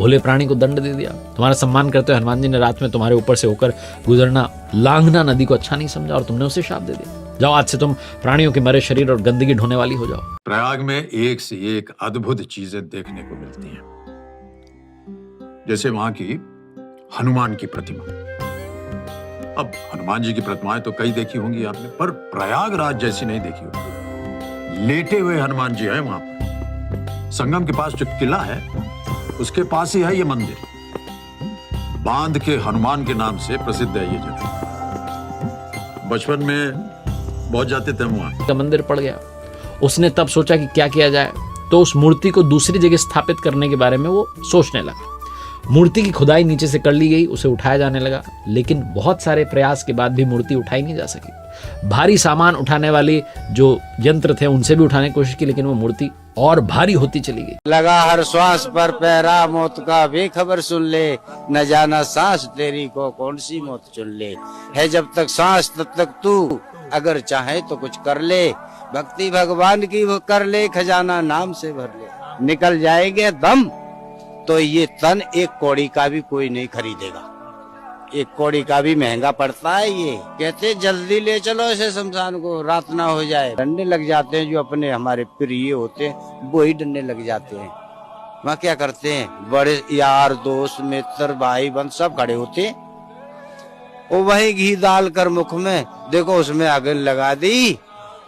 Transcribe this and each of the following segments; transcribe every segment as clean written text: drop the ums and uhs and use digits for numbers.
भोले प्राणी को दंड दे दिया। तुम्हारा सम्मान करते हुए हनुमान जी ने रात में तुम्हारे ऊपर से होकर गुजरना, लांघना नदी को अच्छा नहीं समझा और तुमने उसे शाप दे दिया। जाओ, आज से तुम प्राणियों के मरे शरीर और गंदगी ढोने वाली हो जाओ। प्रयाग में एक से एक अद्भुत चीजें देखने को मिलती हैं, जैसे वहां की हनुमान की प्रतिमा। अब हनुमान जी की प्रतिमाएं तो कई देखी होंगी आपने, पर प्रयागराज जैसी नहीं देखी होगी। लेटे हुए हनुमान जी हैं वहां पर। संगम के पास जो किला है उसके पास ही है ये मंदिर। बांध के हनुमान के नाम से प्रसिद्ध है ये जगह। बचपन में बहुत जाते थे वहां। का मंदिर पड़ गया। उसने तब सोचा कि क्या किया जाए, तो उस मूर्ति को दूसरी जगह स्थापित करने के बारे में वो सोचने लगा। मूर्ति की खुदाई नीचे से कर ली गई, उसे उठाया जाने लगा, लेकिन बहुत सारे प्रयास के बाद भी मूर्ति उठाई नहीं जा सकी। भारी सामान उठाने वाले जो यंत्र थे उनसे भी उठाने की कोशिश की, लेकिन वो मूर्ति और भारी होती चली गई। लगा हर श्वास पर पहरा, मौत का बेखबर सुन ले, न जाना सांस तेरी को कौन सी मौत चुन ले। है जब तक सांस तब तक तू, अगर चाहे तो कुछ कर ले, भक्ति भगवान की वो कर ले, खजाना नाम से भर ले। निकल जाएंगे दम तो ये तन एक कौड़ी का भी कोई नहीं खरीदेगा। एक कौड़ी का भी महंगा पड़ता है ये। कहते जल्दी ले चलो इसे शमशान को, रात ना हो जाए। डंडे लग जाते हैं जो अपने हमारे प्रिय होते हैं, वो ही डंडे लग जाते हैं। वहाँ क्या करते हैं, बड़े यार दोस्त मित्र भाई बंद सब खड़े होते हैं। वो वही घी डाल कर मुख में, देखो उसमें आग लगा दी,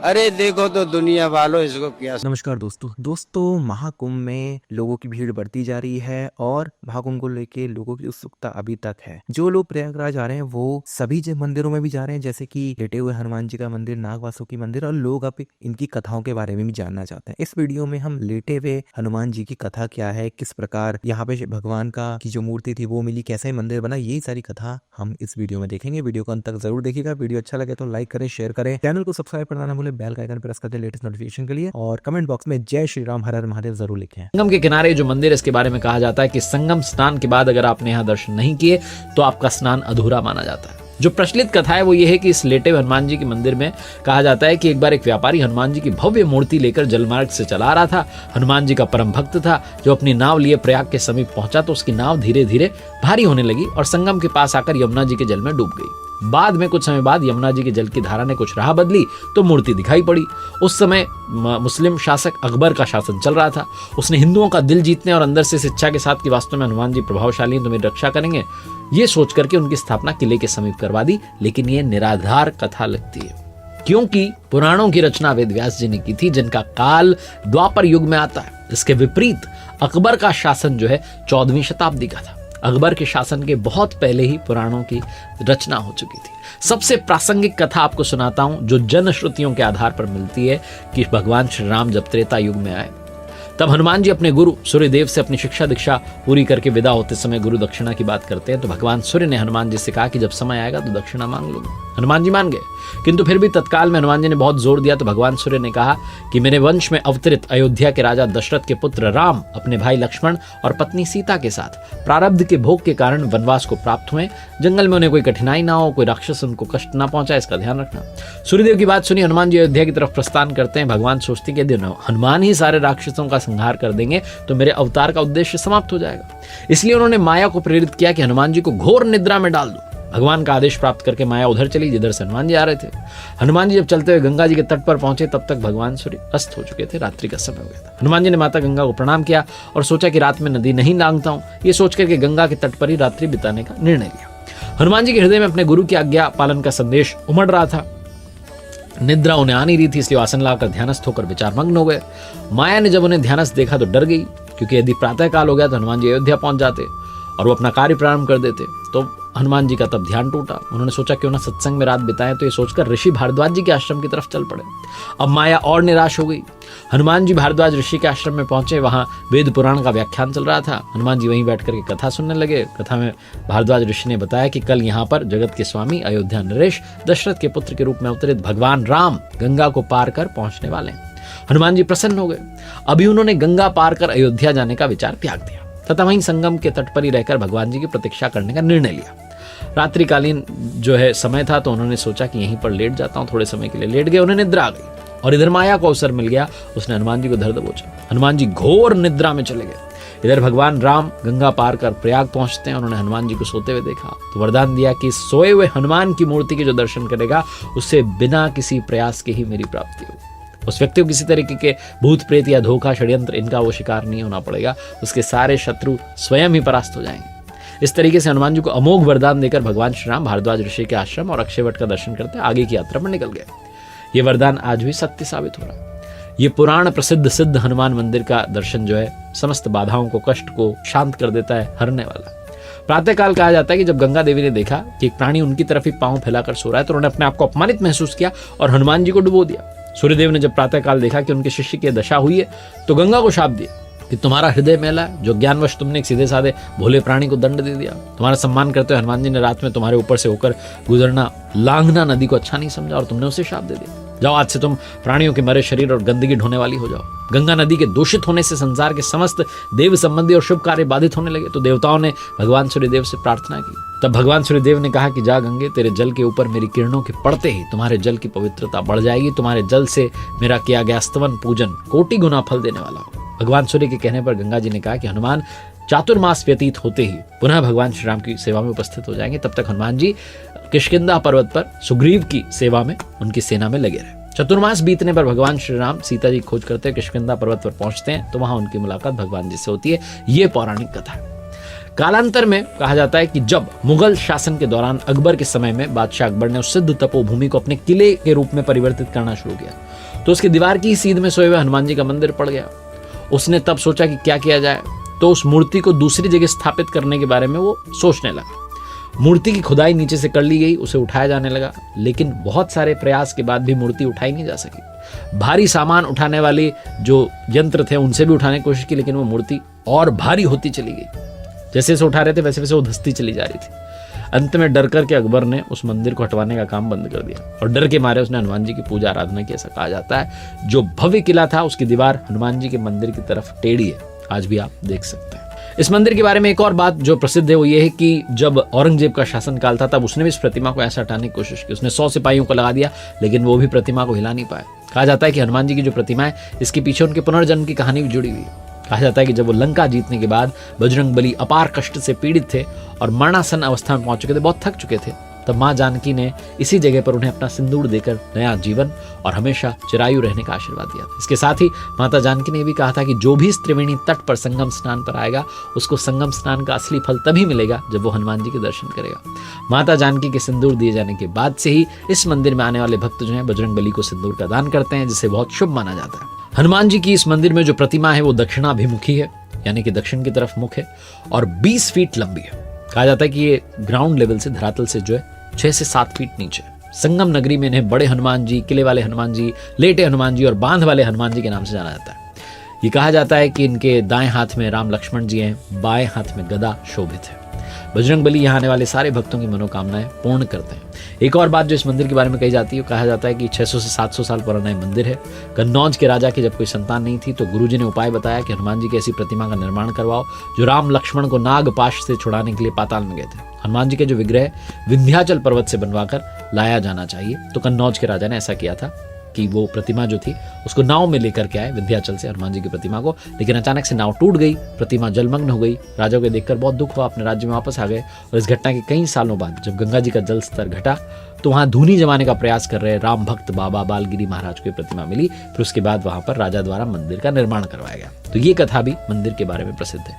अरे देखो तो दुनिया वालों इसको क्या। नमस्कार दोस्तों, महाकुंभ में लोगों की भीड़ बढ़ती जा रही है और महाकुंभ को लेके लोगों की उत्सुकता अभी तक है। जो लोग प्रयागराज आ रहे हैं वो सभी मंदिरों में भी जा रहे हैं, जैसे कि लेटे हुए हनुमान जी का मंदिर, नागवासुकी मंदिर, और लोग अब इनकी कथाओं के बारे में भी जानना चाहते हैं। इस वीडियो में हम लेटे हुए हनुमान जी की कथा क्या है, किस प्रकार यहाँ पे भगवान का की जो मूर्ति थी वो मिली, कैसे मंदिर बना, यही सारी कथा हम इस वीडियो में देखेंगे। वीडियो को अंत तक जरूर देखिएगा। वीडियो अच्छा लगे तो लाइक करें, शेयर करें, चैनल को सब्सक्राइब करना ना भूलें, बेल का आइकन प्रेस कर दें लेटेस्ट नोटिफिकेशन के लिए, और कमेंट बॉक्स में जय श्री राम हर हर महादेव जरूर लिखें। संगम के किनारे जो मंदिर, इसके बारे में कहा जाता है कि संगम स्नान के बाद अगर आपने यहाँ दर्शन नहीं किए तो आपका स्नान अधूरा माना जाता है। जो प्रचलित कथा है वो ये है कि इस लेटे हुए हनुमान जी के मंदिर में कहा जाता है कि एक बार एक व्यापारी हनुमान जी की भव्य मूर्ति लेकर जलमार्ग से चला आ रहा था। हनुमान जी का परम भक्त था, जो अपनी नाव लिए प्रयाग के समीप पहुंचा तो उसकी नाव धीरे धीरे भारी होने लगी और संगम के पास आकर यमुना जी के जल में डूब गई। बाद में कुछ समय बाद यमुना जी के जल की धारा ने कुछ राह बदली तो मूर्ति दिखाई पड़ी। उस समय मुस्लिम शासक अकबर का शासन चल रहा था। उसने हिंदुओं का दिल जीतने और अंदर से इस इच्छा के साथ कि वास्तव में हनुमान जी प्रभावशाली हैं, तुम्हें रक्षा करेंगे, ये सोच करके उनकी स्थापना किले के समीप करवा दी। लेकिन ये निराधार कथा लगती है, क्योंकि पुराणों की रचना वेद व्यास जी ने की थी, जिनका काल द्वापर युग में आता है। इसके विपरीत अकबर का शासन जो है 14वीं शताब्दी का था। अकबर के शासन के बहुत पहले ही पुराणों की रचना हो चुकी थी। सबसे प्रासंगिक कथा आपको सुनाता हूं, जो जनश्रुतियों के आधार पर मिलती है कि भगवान श्री राम जब त्रेता युग में आए तब हनुमान जी अपने गुरु सूर्यदेव से अपनी शिक्षा दीक्षा पूरी करके विदा होते समय गुरु दक्षिणा की बात करते हैं। तो भगवान सूर्य ने हनुमान जी से कहा कि जब समय आएगा तो दक्षिणा मांग लूंगा। हनुमान जी मान गए, किंतु फिर भी तत्काल में हनुमान जी ने बहुत जोर दिया तो भगवान सूर्य ने कहा कि मेरे वंश में अवतरित अयोध्या के राजा दशरथ के पुत्र राम अपने भाई लक्ष्मण और पत्नी सीता के साथ प्रारब्ध के भोग के कारण वनवास को प्राप्त हुए। जंगल में उन्हें कोई कठिनाई ना हो, कोई राक्षस उनको कष्ट ना पहुंचाए, इसका ध्यान रखना। सूर्यदेव की बात सुनी हनुमान जी अयोध्या की तरफ प्रस्थान करते हैं। भगवान सोचते कि यदि हनुमान ही सारे राक्षसों का संहार कर देंगे तो मेरे अवतार का उद्देश्य समाप्त हो जाएगा। इसलिए उन्होंने माया को प्रेरित किया कि हनुमान जी को घोर निद्रा में डाल दो। भगवान का आदेश प्राप्त करके माया उधर चली जिधर से हनुमान जी आ रहे थे। हनुमान जी जब चलते हुए गंगा जी के तट पर पहुंचे तब तक भगवान सूर्य अस्त हो चुके थे, रात्रि का समय हो गया था। हनुमान जी ने माता गंगा को प्रणाम किया और सोचा कि रात में नदी नहीं लांघता हूं, ये सोचकर के गंगा के तट पर ही रात्रि बिताने का निर्णय लिया। हनुमान जी के हृदय में अपने गुरु की आज्ञा पालन का संदेश उमड़ रहा था। निद्रा उन्हें आ नहीं रही थी, इसलिए आसन लाकर ध्यानस्थ होकर विचारमग्न हो गए। माया ने जब उन्हें ध्यानस्थ देखा तो डर गई, क्योंकि यदि प्रातः काल हो गया तो हनुमान जी अयोध्या पहुंच जाते और वो अपना कार्य प्रारंभ कर देते। तो हनुमान जी का तब ध्यान टूटा। उन्होंने सोचा क्यों ना सत्संग में रात बिताएं, तो ये सोचकर ऋषि भारद्वाज जी के आश्रम की तरफ चल पड़े। अब माया और निराश हो गई। हनुमान जी भारद्वाज ऋषि के आश्रम में पहुंचे। वहां वेद पुराण का व्याख्यान चल रहा था। हनुमान जी वहीं बैठ करके कथा सुनने लगे। कथा में भारद्वाज ऋषि ने बताया कि कल यहाँ पर जगत के स्वामी अयोध्या नरेश दशरथ के पुत्र के रूप में अवतरित भगवान राम गंगा को पार कर पहुंचने वाले हैं। हनुमान जी प्रसन्न हो गए। अभी उन्होंने गंगा पार कर अयोध्या जाने का विचार त्याग दिया तथा वहीं संगम के तट पर ही रहकर भगवान जी की प्रतीक्षा करने का निर्णय लिया। रात्रिकालीन जो है समय था, तो उन्होंने सोचा कि यहीं पर लेट जाता हूं। थोड़े समय के लिए लेट गए, उन्हें निद्रा आ गई और इधर माया को अवसर मिल गया। उसने हनुमान जी को धर दबोचा। हनुमान जी घोर निद्रा में चले गए। इधर भगवान राम गंगा पार कर प्रयाग पहुंचते हैं। उन्होंने हनुमान जी को सोते हुए देखा तो वरदान दिया कि सोए हुए हनुमान की मूर्ति के जो दर्शन करेगा उससे बिना किसी प्रयास के ही मेरी प्राप्ति होगी। उस व्यक्ति को किसी तरीके के भूत प्रेत या धोखा षड्यंत्र इनका वो शिकार नहीं होना पड़ेगा, उसके सारे शत्रु स्वयं ही परास्त हो जाएंगे। इस तरीके से हनुमान जी को अमोघ वरदान देकर भगवान श्री राम भारद्वाज ऋषि के आश्रम और अक्षयवट का दर्शन करते आगे की यात्रा पर निकल गए। ये वरदान आज भी सत्य साबित हो रहा है। ये पुराण प्रसिद्ध सिद्ध हनुमान मंदिर का दर्शन जो है समस्त बाधाओं को, कष्ट को शांत कर देता है, हरने वाला। प्रातःकाल कहा जाता है कि जब गंगा देवी ने देखा कि एक प्राणी उनकी तरफ ही पांव फैलाकर सो रहा है तो उन्होंने अपने आप को अपमानित महसूस किया और हनुमान जी को डुबो दिया। सूर्यदेव ने जब प्रातःकाल देखा कि उनके शिष्य की दशा हुई है तो गंगा को शाप दिया कि तुम्हारा हृदय मैला है, जो ज्ञानवश तुमने एक सीधे साधे भोले प्राणी को दंड दे दिया। तुम्हारा सम्मान करते हुए हनुमान जी ने रात में तुम्हारे ऊपर से होकर गुजरना, लांघना नदी को अच्छा नहीं समझा और तुमने उसे शाप दे दिया। जाओ, आज से तुम प्राणियों के मरे शरीर और गंदगी ढोने वाली हो जाओ। गंगा नदी के दूषित होने से संसार के समस्त देव संबंधी और शुभ कार्य बाधित होने लगे तो देवताओं ने भगवान सूर्यदेव से प्रार्थना की। तब भगवान सूर्यदेव ने कहा कि जा गंगे, तेरे जल के ऊपर मेरी किरणों के पड़ते ही तुम्हारे जल की पवित्रता बढ़ जाएगी। तुम्हारे जल से मेरा किया गया स्तवन पूजन कोटि गुना फल देने वाला हो। भगवान सूर्य के कहने पर गंगा जी ने कहा कि हनुमान चातुर्मास व्यतीत होते ही पुनः भगवान श्री राम की सेवा में उपस्थित हो जाएंगे। तब तक हनुमान जी किष्किंधा पर्वत पर सुग्रीव की सेवा में उनकी सेना में लगे रहे। चतुर्मास बीतने पर भगवान श्री राम सीता जी खोज करते हुए किष्किंधा पर्वत पर पहुंचते हैं तो वहां उनकी मुलाकात भगवान जी से होती है। ये पौराणिक कथा है। कालांतर में कहा जाता है कि जब मुगल शासन के दौरान अकबर के समय में बादशाह अकबर ने उस सिद्ध तपोभूमि को अपने किले के रूप में परिवर्तित करना शुरू किया तो उसकी दीवार की सीध में सोए हुए हनुमान जी का मंदिर पड़ गया। उसने तब सोचा कि क्या किया जाए तो उस मूर्ति को दूसरी जगह स्थापित करने के बारे में वो सोचने लगा। मूर्ति की खुदाई नीचे से कर ली गई, उसे उठाया जाने लगा, लेकिन बहुत सारे प्रयास के बाद भी मूर्ति उठाई नहीं जा सकी। भारी सामान उठाने वाले जो यंत्र थे उनसे भी उठाने की कोशिश की, लेकिन वो मूर्ति और भारी होती चली गई। जैसे जैसे उठा रहे थे वैसे वैसे वो धंसती चली जा रही थी। अंत में डर करके अकबर ने उस मंदिर को हटवाने का काम बंद कर दिया और डर के मारे उसने हनुमान जी की पूजा आराधना की। ऐसा कहा जाता है जो भव्य किला था उसकी दीवार हनुमान जी के मंदिर की तरफ टेढ़ी है, आज भी आप देख सकते हैं। इस मंदिर के बारे में एक और बात जो प्रसिद्ध है वो ये है कि जब औरंगजेब का शासनकाल था तब उसने भी इस प्रतिमा को ऐसा हटाने की कोशिश की। उसने 100 सिपाहियों को लगा दिया लेकिन वो भी प्रतिमा को हिला नहीं पाए। कहा जाता है कि हनुमान जी की जो प्रतिमा है इसके पीछे उनके पुनर्जन्म की कहानी भी जुड़ी हुई है। कहा जाता है कि जब वो लंका जीतने के बाद बजरंगबली अपार कष्ट से पीड़ित थे और मरणासन अवस्था में पहुंच चुके थे, बहुत थक चुके थे, तब मां जानकी ने इसी जगह पर उन्हें अपना सिंदूर देकर नया जीवन और हमेशा चिरायु रहने का आशीर्वाद दिया था। इसके साथ ही माता जानकी ने भी कहा था कि जो भी इस त्रिवेणी तट पर संगम स्नान पर आएगा उसको संगम स्नान का असली फल तभी मिलेगा जब वो हनुमान जी के दर्शन करेगा। माता जानकी के सिंदूर दिए जाने के बाद से ही इस मंदिर में आने वाले भक्त जो है बजरंगबली को सिंदूर का दान करते हैं, जिसे बहुत शुभ माना जाता है। हनुमान जी की इस मंदिर में जो प्रतिमा है वो दक्षिणाभिमुखी है, यानी कि दक्षिण की तरफ मुख है और 20 फीट लंबी है। कहा जाता है कि ये ग्राउंड लेवल से, धरातल से जो है 6 से 7 फीट नीचे। संगम नगरी में इन्हें बड़े हनुमान जी, किले वाले हनुमान जी, लेटे हनुमान जी और बांध वाले हनुमान जी के नाम से जाना जाता है। ये कहा जाता है कि इनके दाएं हाथ में राम लक्ष्मण जी हैं, बाएं हाथ में गदा शोभित है। बजरंगबली यहाँ आने वाले सारे भक्तों की मनोकामनाएं पूर्ण करते हैं। एक और बात जो इस मंदिर के बारे में कही जाती है, कहा जाता है कि 600 से 700 साल पुराना ये मंदिर है। कन्नौज के राजा की जब कोई संतान नहीं थी तो गुरुजी ने उपाय बताया कि हनुमान जी की ऐसी प्रतिमा का निर्माण करवाओ जो राम लक्ष्मण को नागपाश से छुड़ाने के लिए पाताल में गए थे। हनुमान जी के जो विग्रह विंध्याचल पर्वत से बनवाकर लाया जाना चाहिए, तो कन्नौज के राजा ने ऐसा किया था कि वो प्रतिमा जो थी उसको नाव में लेकर के आए विंध्याचल से हनुमान जी की प्रतिमा को, लेकिन अचानक से नाव टूट गई, प्रतिमा जलमग्न हो गई। राजा को देखकर बहुत दुख हुआ, अपने राज्य में वापस आ गए और इस घटना के कई सालों बाद जब गंगा जी का जल स्तर घटा तो वहां धूनी जमाने का प्रयास कर रहे राम भक्त बाबा बालगिरी महाराज को प्रतिमा मिली। फिर उसके बाद वहां पर राजा द्वारा मंदिर का निर्माण करवाया गया। तो ये कथा भी मंदिर के बारे में प्रसिद्ध है।